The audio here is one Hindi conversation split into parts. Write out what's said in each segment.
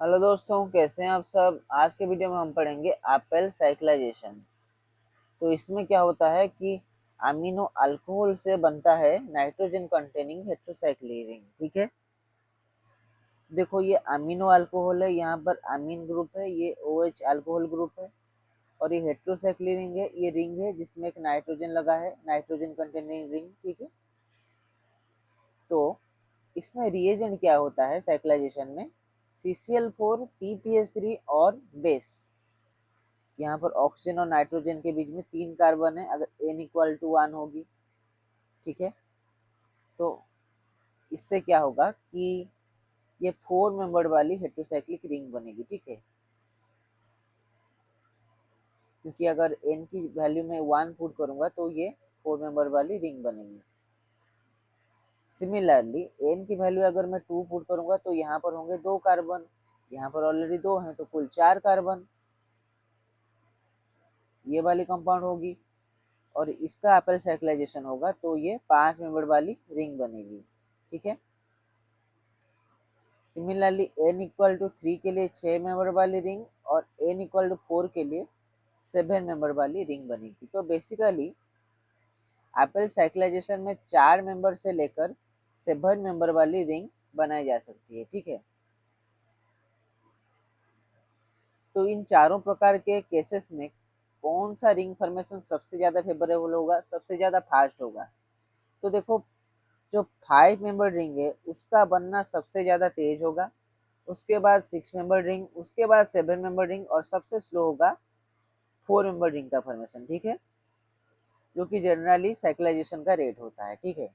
हेलो दोस्तों, कैसे हैं आप सब। आज के वीडियो में हम पढ़ेंगे एल्केल साइक्लाइजेशन। तो इसमें क्या होता है कि अमीनो अल्कोहल से बनता है नाइट्रोजन कंटेनिंग हेटेरोसाइक्लिक रिंग। ठीक है, देखो ये अमीनो अल्कोहल है, यहाँ पर अमीन ग्रुप है, ये OH अल्कोहल ग्रुप है, और ये हेटेरोसाइक्लिक रिंग है। ये रिंग है जिसमें एक नाइट्रोजन लगा है, नाइट्रोजन कंटेनिंग रिंग। ठीक है, तो इसमें रिएजेंट क्या होता है साइक्लाइजेशन में, CCl4 PPH3 और बेस। यहाँ पर ऑक्सीजन और नाइट्रोजन के बीच में 3 कार्बन है, अगर n=1 होगी। ठीक है, तो इससे क्या होगा कि ये 4 मेंबर वाली हेटेरोसाइक्लिक रिंग बनेगी। ठीक है, क्योंकि अगर n की वैल्यू में 1 पुट करूंगा तो ये 4 मेंबर वाली रिंग बनेगी। सिमिलरली n की वैल्यू अगर मैं 2 पुट करूंगा तो यहाँ पर होंगे 2 कार्बन, यहाँ पर ऑलरेडी 2 हैं तो कुल 4 कार्बन ये वाली कंपाउंड होगी, और इसका एपल साइक्लाइजेशन होगा तो ये 5 मेंबर वाली रिंग बनेगी। ठीक है, सिमिलरली n=3 के लिए 6 मेंबर वाली रिंग और n=4 के लिए 7 मेंबर वाली रिंग बनेगी। तो बेसिकली एप्पल साइक्लाइजेशन में 4 मेंबर से लेकर 7 मेंबर वाली रिंग बनाई जा सकती है। ठीक है, तो इन चारों प्रकार के केसेस में कौन सा रिंग फॉर्मेशन सबसे ज्यादा फेवरेबल होगा, सबसे ज्यादा फास्ट होगा। तो देखो, जो 5 मेंबर रिंग है उसका बनना सबसे ज्यादा तेज होगा, उसके बाद 6 मेंबर रिंग, उसके बाद 7 मेंबर रिंग, और सबसे स्लो होगा 4 मेंबर रिंग का फॉर्मेशन। ठीक है, जो कि जनरली साइक्लाइजेशन का रेट होता है। ठीक है,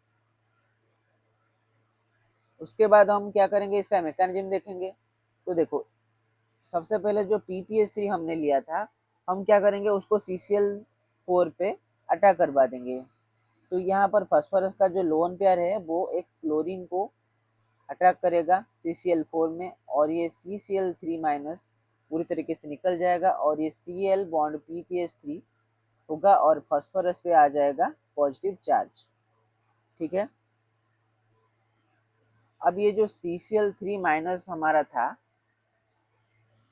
उसके बाद हम क्या करेंगे, इसका मैकेनिज्म देखेंगे। तो देखो, सबसे पहले जो PPH3 हमने लिया था, हम क्या करेंगे, उसको CCl4 पे अटैक करवा देंगे। तो यहाँ पर फास्फोरस का जो लोन पेयर है वो एक क्लोरीन को अट्रैक्ट करेगा CCl4 में, और ये CCl3- पूरी तरीके से निकल जाएगा, और ये Cl बॉन्ड PPH3 होगा, और फास्फोरस पे आ जाएगा पॉजिटिव चार्ज। ठीक है, अब ये जो CCl3- हमारा था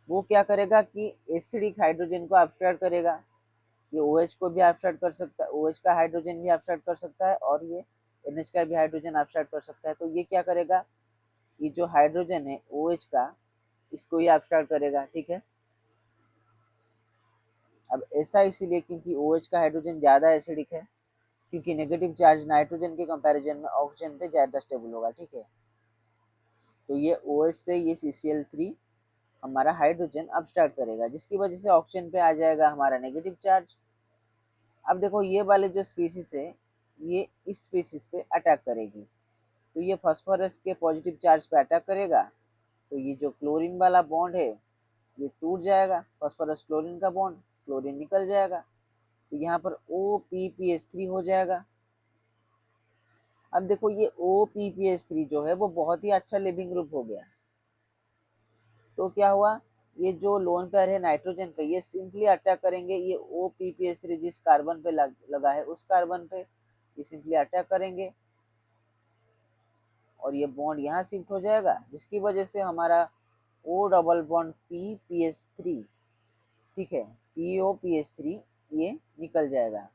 वो क्या करेगा कि एसिडिक हाइड्रोजन को एब्स्ट्रैक्ट करेगा। ये OH को भी एब्स्ट्रैक्ट कर सकता है, OH का हाइड्रोजन भी एब्स्ट्रैक्ट कर सकता है, और ये NH का भी हाइड्रोजन एब्स्ट्रैक्ट कर सकता है। तो ये क्या करेगा, ये जो हाइड्रोजन है OH का, इसको ये एब्स्ट्रैक्ट करेगा। ठीक है, अब ऐसा इसीलिए क्योंकि OH का हाइड्रोजन ज्यादा एसिडिक है, क्योंकि नेगेटिव चार्ज नाइट्रोजन के कंपैरिजन में ऑक्सीजन पे ज्यादा स्टेबल होगा। ठीक है, तो ये OH से ये CCl3 हमारा हाइड्रोजन एब्स्ट्रैक्ट करेगा, जिसकी वजह से ऑक्सीजन पे आ जाएगा हमारा नेगेटिव चार्ज। अब देखो, ये वाले जो स्पीसीज है ये इस स्पीसीज पे अटैक करेगी, तो ये फास्फोरस के पॉजिटिव चार्ज पे अटैक करेगा, तो ये जो क्लोरीन वाला बॉन्ड है ये टूट जाएगा, फास्फोरस क्लोरीन का बॉन्ड, क्लोरीन निकल जाएगा, तो यहाँ पर OPPH3 हो जाएगा। अब देखो, ये OPPH3 जो है वो बहुत ही अच्छा लिविंग ग्रुप हो गया। तो क्या हुआ, ये जो लोन पेयर है नाइट्रोजन पे, ये सिंपली अटैक करेंगे, ये OPPH3 जिस कार्बन पे लगा है उस कार्बन पे ये सिंपली अटैक करेंगे, और ये बॉन्ड यहाँ शिफ्ट हो जाएगा, जिसकी वजह से हमारा O डबल बॉन्ड PPH3, ठीक है, POPH3 ये निकल जाएगा।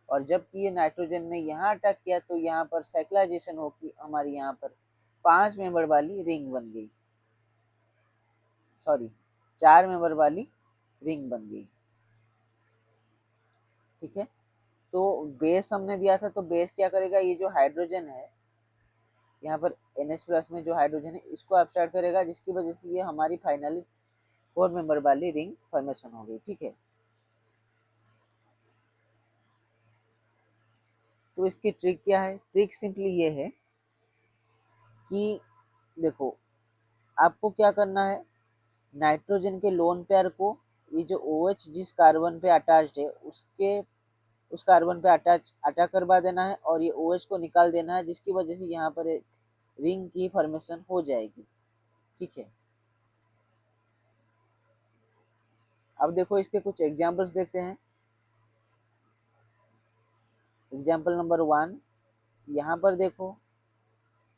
और जबकि ये नाइट्रोजन ने यहाँ अटैक किया तो यहाँ पर साइक्लाइजेशन होगी, हमारी यहाँ पर 5 मेंबर वाली रिंग बन गई, सॉरी 4 मेंबर वाली रिंग बन गई। ठीक है, तो बेस हमने दिया था, तो बेस क्या करेगा, ये जो हाइड्रोजन है यहाँ पर NH+ में जो हाइड्रोजन है इसको एब्स्ट्रैक्ट करेगा, जिसकी वजह से ये हमारी फाइनली 4 मेंबर वाली रिंग फॉर्मेशन हो गई। ठीक है, तो इसकी ट्रिक क्या है, ट्रिक सिंपली ये है कि देखो, आपको क्या करना है, नाइट्रोजन के लोन पेयर को ये जो OH जिस कार्बन पे अटैच्ड है उसके उस कार्बन पे अटैच करवा देना है, और ये OH को निकाल देना है, जिसकी वजह से यहाँ पर एक रिंग की फॉर्मेशन हो जाएगी। ठीक है, अब देखो इसके कुछ एग्जांपल्स देखते हैं। एग्जांपल नंबर 1, यहाँ पर देखो,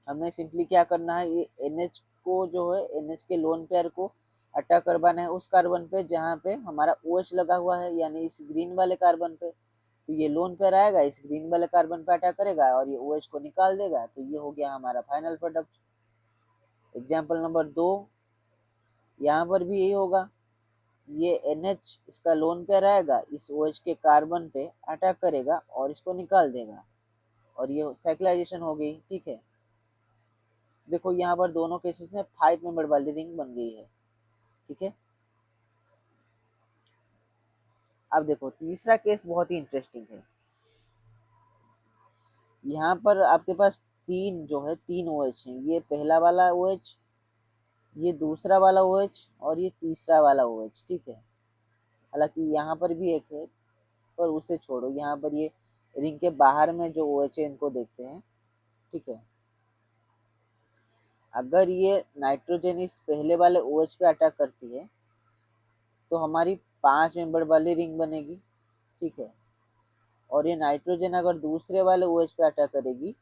हमें सिंपली क्या करना है, ये NH को जो है NH के लोन पेयर को अटैक करवाना है उस कार्बन पे जहाँ पे हमारा OH लगा हुआ है, यानी इस ग्रीन वाले कार्बन पे। तो ये लोन पेयर आएगा, इस ग्रीन वाले कार्बन पे अटैक करेगा और ये OH को निकाल देगा। तो ये हो गया हमारा फाइनल प्रोडक्ट। एग्जाम्पल नंबर 2, यहाँ पर भी यही होगा। ये NH इसका लोन पेयर आएगा, इस OH के कार्बन पे अटैक करेगा और इसको निकाल देगा और ये साइक्लाइजेशन हो गई। ठीक है, देखो यहाँ पर दोनों केसेस में 5 मेंबर वाली रिंग बन गई है। ठीक है, अब देखो तीसरा केस बहुत ही इंटरेस्टिंग है। यहाँ पर आपके पास तीन OH हैं। ये पहला वाला OH, ये दूसरा वाला OH और ये तीसरा वाला OH। ठीक है, हालांकि यहाँ पर भी एक है, पर उसे छोड़ो। यहाँ पर ये रिंग के बाहर में जो OH है इनको देखते हैं। ठीक है, अगर ये नाइट्रोजन इस पहले वाले OH पे अटैक करती है तो हमारी 5 मेंबर वाली रिंग बनेगी। ठीक है, और ये नाइट्रोजन अगर दूसरे वाले OH पे अटैक करेगी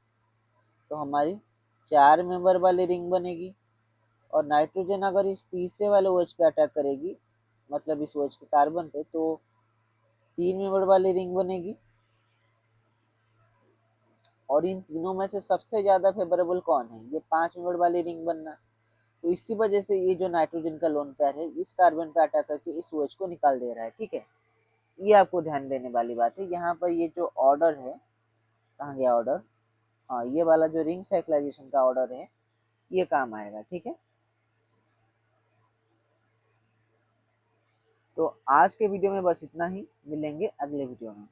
तो हमारी 4 मेंबर वाली रिंग बनेगी। और नाइट्रोजन अगर इस तीसरे वाले OH पे अटैक करेगी, मतलब इस OH के कार्बन पे, तो 3 मेंबर वाली रिंग बनेगी। और इन तीनों में से सबसे ज्यादा फेवरेबल कौन है? ये 5 मेंबर वाली रिंग बनना। तो इसी वजह से ये जो नाइट्रोजन का लोन पेयर है इस कार्बन पे अटैक करके इस OH को निकाल दे रहा है। ठीक है, ये आपको ध्यान देने वाली बात है। यहाँ पर ये जो ऑर्डर है, कहाँ गया ऑर्डर? हाँ, ये वाला जो रिंग साइक्लाइजेशन का ऑर्डर है ये काम आएगा। ठीक है, तो आज के वीडियो में बस इतना ही। मिलेंगे अगले वीडियो में।